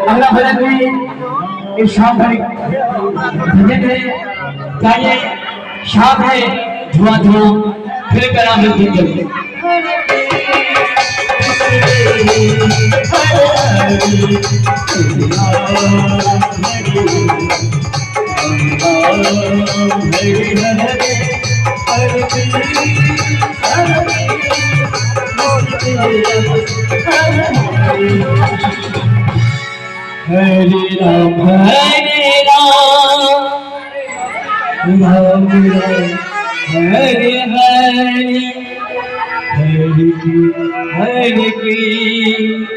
अगला भजन भी शाम भजन है चाहिए शाम है धुआं धुआं फिर करा है भजन हरे राम राम राम हरे हरे हरे हरे कृष्ण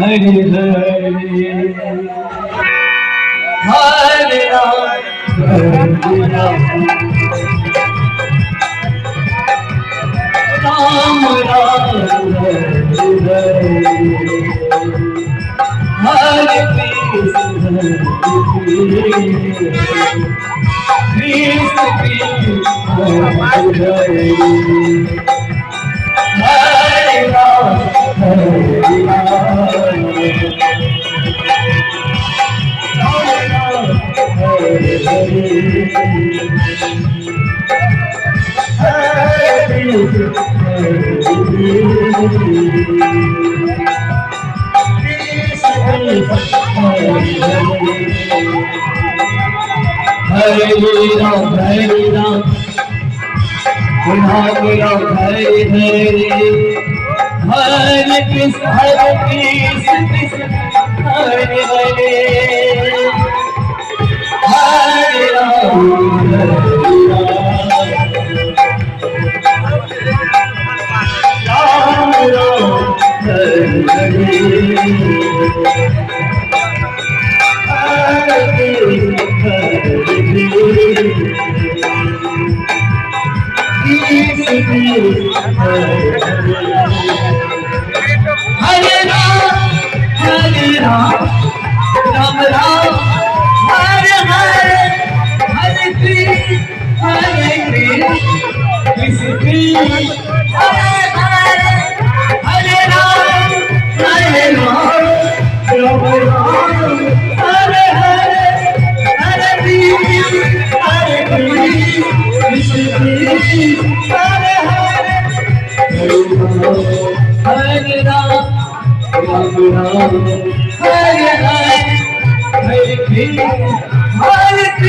हरे हरे हरे राम राम राम हरे कृष्ण कृष्ण हरे हरे राम हरे कृष्ण हरे हरे हरे राम राम हरे हरे हरे कृष्ण हरे हरे हरे राम राम राम हरे हरे हरे कृष्ण हरे हरे राम हरे हरे हरे कृष्ण हरे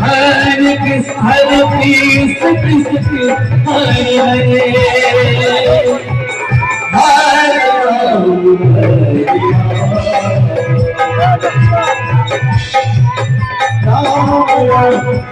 Hare Hare Krishna, Hare Krishna, Krishna Krishna, Hare Hare, Hare Ram, Hare Ram, Ram Ram,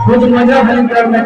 खूप मजा झाली.